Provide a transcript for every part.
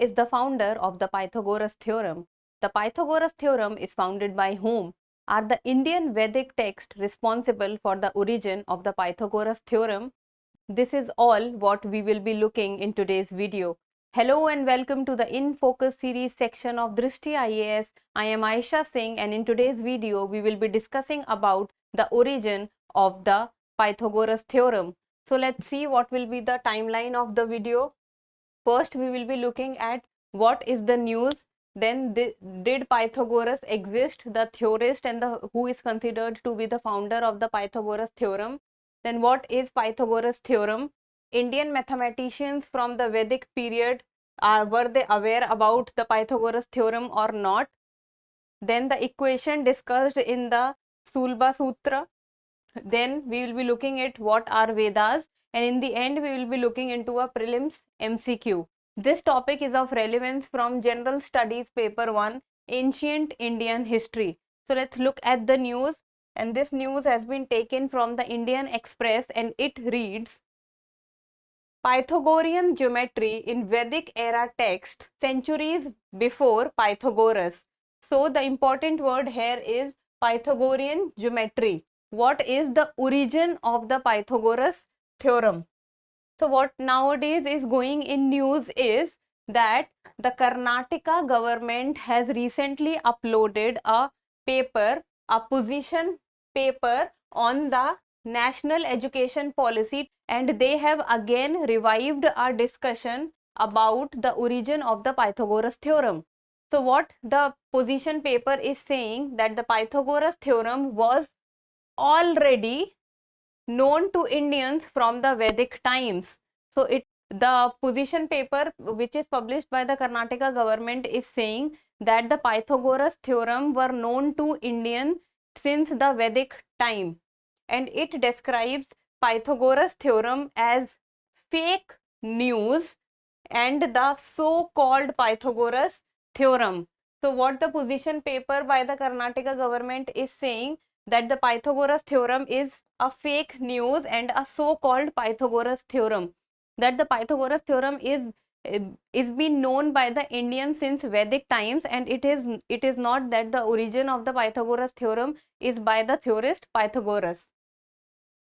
is the founder of the Pythagoras theorem? The Pythagoras theorem is founded by whom? Are the Indian Vedic text responsible for the origin of the Pythagoras theorem? This is all what we will be looking in today's video. Hello and welcome to the In Focus series section of Drishti IAS. I am Aisha Singh, and in today's video we will be discussing about the origin of the Pythagoras theorem. So let's see what will be the timeline of the video. First, we will be looking at what is the news. Then, did Pythagoras exist, the theorist and who is considered to be the founder of the Pythagoras theorem. Then, what is Pythagoras theorem? Indian mathematicians from the Vedic period, were they aware about the Pythagoras theorem or not? Then, the equation discussed in the Sulba Sutra. Then, we will be looking at what are Vedas, and in the end we will be looking into a prelims MCQ. This topic is of relevance from General Studies paper 1, Ancient Indian History. So let's look at the news, and this news has been taken from the Indian Express, and it reads: Pythagorean geometry in Vedic era text centuries before Pythagoras. So the important word here is Pythagorean geometry. What is the origin of the Pythagoras theorem? So what nowadays is going in news is that the Karnataka government has recently uploaded a paper, a position paper on the national education policy, and they have again revived our discussion about the origin of the Pythagoras theorem. So what the position paper is saying, that the Pythagoras theorem was already known to Indians from the Vedic times. So the position paper which is published by the Karnataka government is saying that the Pythagoras theorem were known to Indian since the Vedic time, and it describes Pythagoras theorem as fake news and the so-called Pythagoras theorem. So what the position paper by the Karnataka government is saying, that the Pythagoras theorem is a fake news and a so-called Pythagoras theorem. That the Pythagoras theorem is been known by the Indians since Vedic times, and it is not that the origin of the Pythagoras theorem is by the theorist Pythagoras.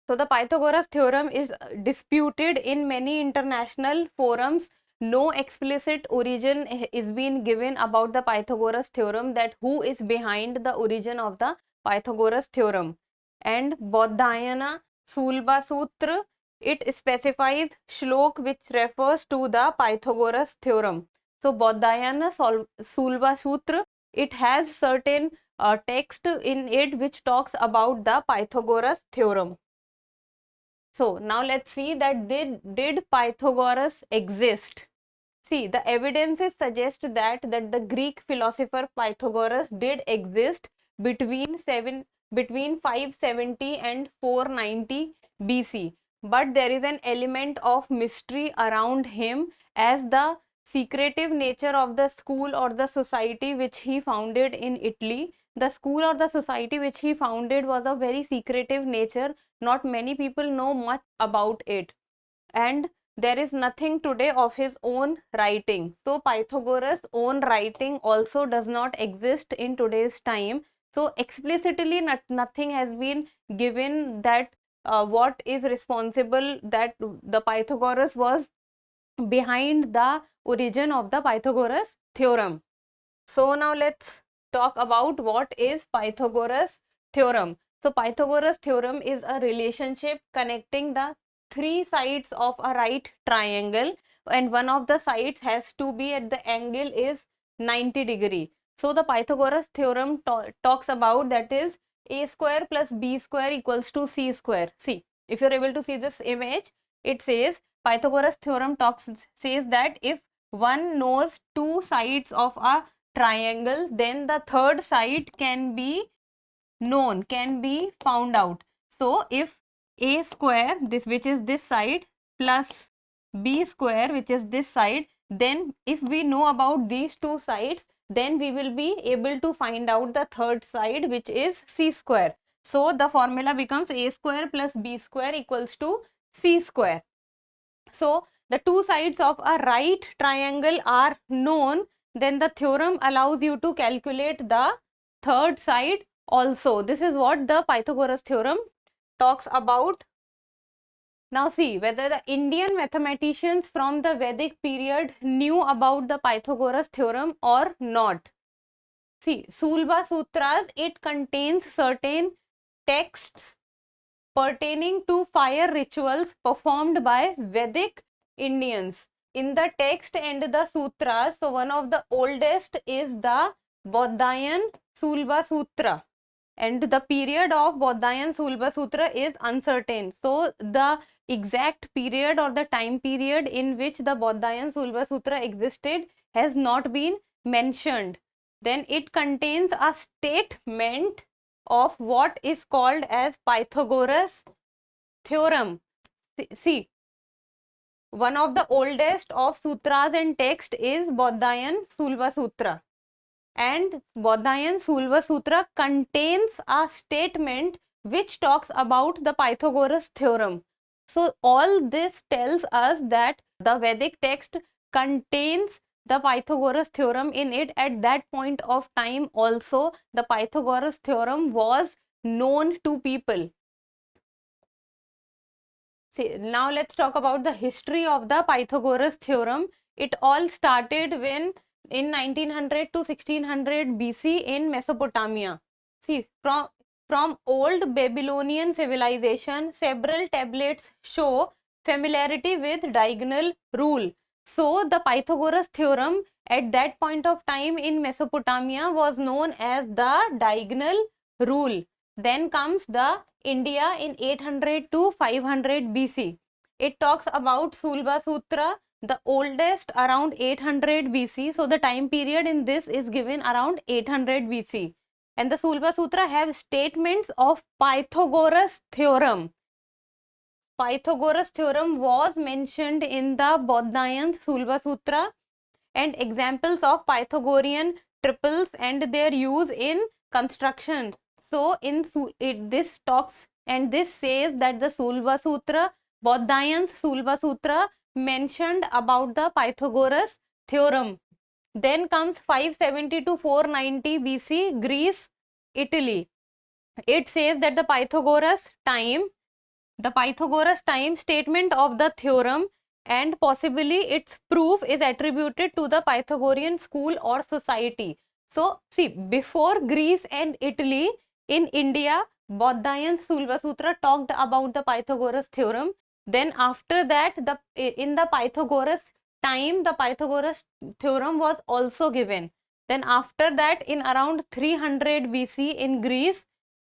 So the Pythagoras theorem is disputed in many international forums. No explicit origin is being given about the Pythagoras theorem, that who is behind the origin of the Pythagoras theorem. And Bodhayana Sulba Sutra, it specifies shlok which refers to the Pythagoras theorem. So Bodhayana Sulba Sutra, it has certain text in it which talks about the Pythagoras theorem. So now let's see that did Pythagoras exist? See, the evidences suggest that the Greek philosopher Pythagoras did exist between 570 and 490 BC, but there is an element of mystery around him, as the secretive nature of the school or the society which he founded in Italy. The school or the society which he founded was of very secretive nature. Not many people know much about it, and there is nothing today of his own writing. So Pythagoras' own writing also does not exist in today's time. So explicitly nothing has been given that what is responsible, that the Pythagoras was behind the origin of the Pythagoras theorem. So now let's talk about what is Pythagoras theorem. So Pythagoras theorem is a relationship connecting the three sides of a right triangle, and one of the sides has to be at the angle is 90 degree. So the Pythagoras theorem talks about, that is a square plus b square equals to c square. See, if you're able to see this image, it says Pythagoras theorem says that if one knows two sides of a triangle, then the third side can be known, can be found out. So if a square, this which is this side, plus b square which is this side, then if we know about these two sides, then we will be able to find out the third side, which is c square. So the formula becomes a square plus b square equals to c square. So the two sides of a right triangle are known, then the theorem allows you to calculate the third side also. This is what the Pythagoras theorem talks about. Now see whether the Indian mathematicians from the Vedic period knew about the Pythagoras theorem or not. See, Sulba Sutras, it contains certain texts pertaining to fire rituals performed by Vedic Indians. In the text and the sutras, so one of the oldest is the Bodhayan Sulba Sutra, and the period of Bodhayan Sulba Sutra is uncertain. So the exact period or the time period in which the Bodhayan Sulba Sutra existed has not been mentioned. Then it contains a statement of what is called as Pythagoras theorem. See, one of the oldest of sutras and text is Bodhayan Sulba Sutra, and Bodhayan Sulba Sutra contains a statement which talks about the Pythagoras theorem. So all this tells us that the Vedic text contains the Pythagoras theorem in it. At that point of time also, the Pythagoras theorem was known to people. See, now let's talk about the history of the Pythagoras theorem. It all started when in 1900 to 1600 BC in Mesopotamia. See, from old Babylonian civilization, several tablets show familiarity with diagonal rule. So the Pythagoras theorem at that point of time in Mesopotamia was known as the diagonal rule. Then comes the India in 800 to 500 BC. It talks about Sulba Sutra, the oldest around 800 BC. So the time period in this is given around 800 BC. And the Sulba Sutra have statements of Pythagoras theorem. Pythagoras theorem was mentioned in the Bodhayan Sulba Sutra, and examples of Pythagorean triples and their use in construction. So in this talks and this says that the Sulba Sutra, Bodhayan Sulba Sutra mentioned about the Pythagoras theorem. Then comes 570 to 490 BC, Greece, Italy. It says that the Pythagoras time statement of the theorem and possibly its proof is attributed to the Pythagorean school or society. So see, before Greece and Italy, in India, Bodhayan Sulba Sutra talked about the Pythagoras theorem. Then after that, in the Pythagoras time, the Pythagoras theorem was also given. Then after that, in around 300 BC in Greece,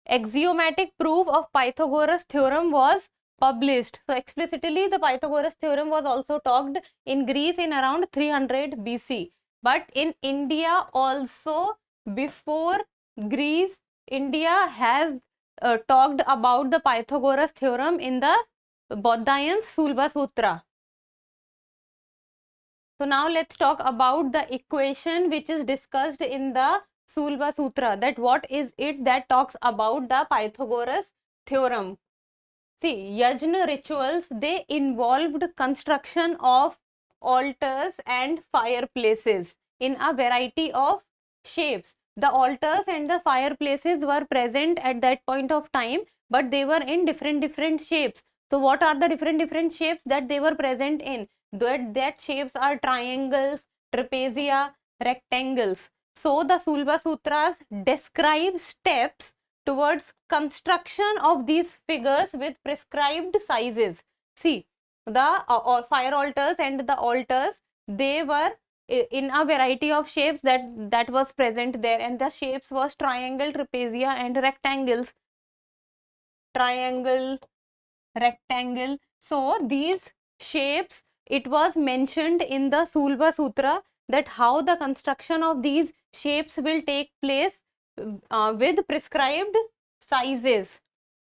axiomatic proof of Pythagoras theorem was published. So explicitly the Pythagoras theorem was also talked in Greece in around 300 BC. But in India also, before Greece, India has talked about the Pythagoras theorem in the Bodhayan Sulba Sutra. So now let's talk about the equation which is discussed in the Sulba Sutra, that what is it that talks about the Pythagoras theorem. See, yajna rituals, they involved construction of altars and fireplaces in a variety of shapes. The altars and the fireplaces were present at that point of time, but they were in different shapes. So what are the different shapes that they were present in? That shapes are triangles, trapezia, rectangles. So the Sulba Sutras describe steps towards construction of these figures with prescribed sizes. See, the fire altars and the altars, they were in a variety of shapes that was present there, and the shapes was triangle, trapezia and rectangles. Triangle, rectangle. So these shapes, it was mentioned in the Sulba Sutra that how the construction of these shapes will take place with prescribed sizes.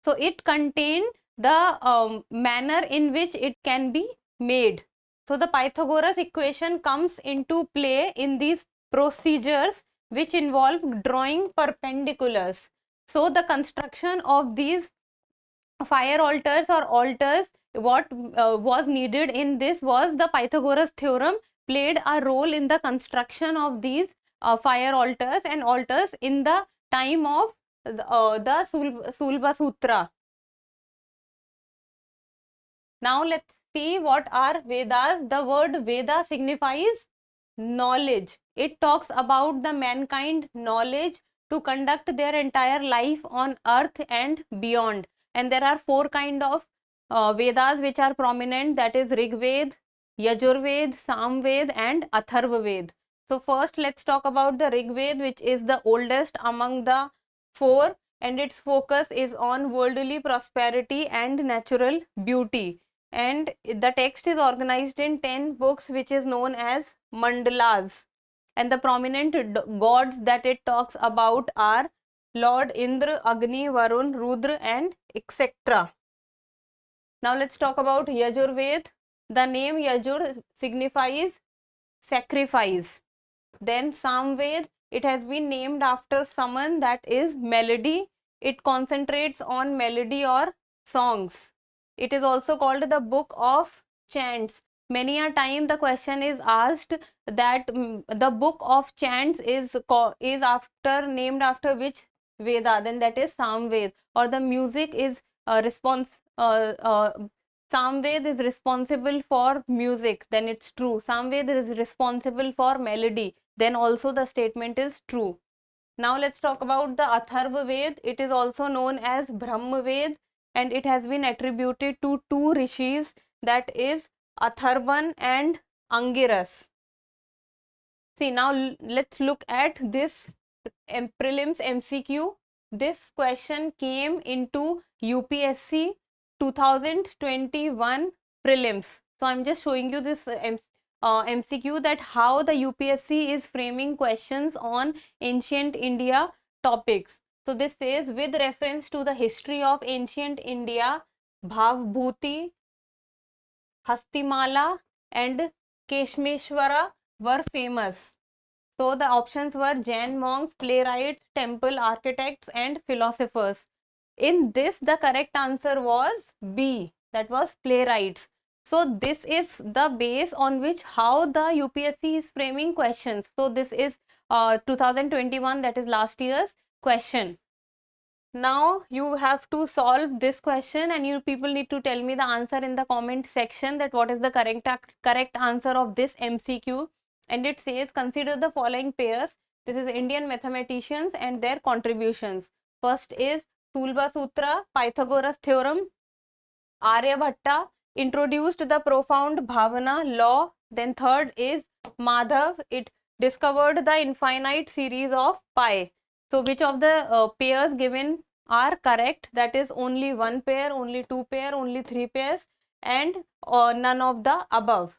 So it contained the manner in which it can be made. So the Pythagoras equation comes into play in these procedures which involve drawing perpendiculars. So the construction of these fire altars or altars what was needed in this was the Pythagoras theorem played a role in the construction of these fire altars and altars in the time of the Sulba Sutra. Now let's see what are Vedas. The word Veda signifies knowledge. It talks about the mankind knowledge to conduct their entire life on earth and beyond. And there are four kind of Vedas which are prominent, that is Rig Ved, Yajur Ved, Sam Ved and Atharva Ved. So first let's talk about the Rig Ved, which is the oldest among the four, and its focus is on worldly prosperity and natural beauty. And the text is organized in 10 books which is known as mandalas, and the prominent gods that it talks about are Lord Indra, Agni, Varun, Rudra and etc. Now let's talk about Yajur Ved. The name Yajur signifies sacrifice. Then Samved, it has been named after Saman, that is melody. It concentrates on melody or songs. It is also called the book of chants. Many a time the question is asked that the book of chants is after named after which Veda, then that is Samved, or the music is Samved is responsible for music, then it's true. Samved is responsible for melody, then also the statement is true. Now let's talk about the Atharva Ved. It is also known as Brahma Ved, and it has been attributed to two rishis, that is Atharvan and Angiras. See, now let's look at this prelims MCQ. This question came into UPSC 2021 prelims. So I'm just showing you this MCQ, that how the UPSC is framing questions on ancient India topics. So this says, with reference to the history of ancient India, Bhavbhuti, Hastimala and Keshmeshwara were famous. So the options were Jain monks, playwrights, temple architects and philosophers. In this, the correct answer was B, that was playwrights. So this is the base on which how the UPSC is framing questions. So this is 2021, that is last year's question. Now you have to solve this question, and you people need to tell me the answer in the comment section, that what is the correct answer of this MCQ. And it says, consider the following pairs. This is Indian mathematicians and their contributions. First is Sulba Sutra, Pythagoras theorem. Aryabhatta introduced the profound Bhavana law. Then third is Madhav. It discovered the infinite series of pi. So which of the pairs given are correct? That is only one pair, only two pair, only three pairs, and none of the above.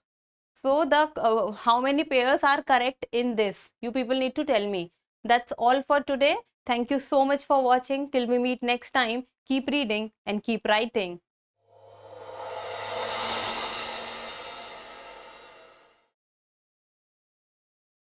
So the how many pairs are correct in this? You people need to tell me. That's all for today. Thank you so much for watching. Till we meet next time, keep reading and keep writing.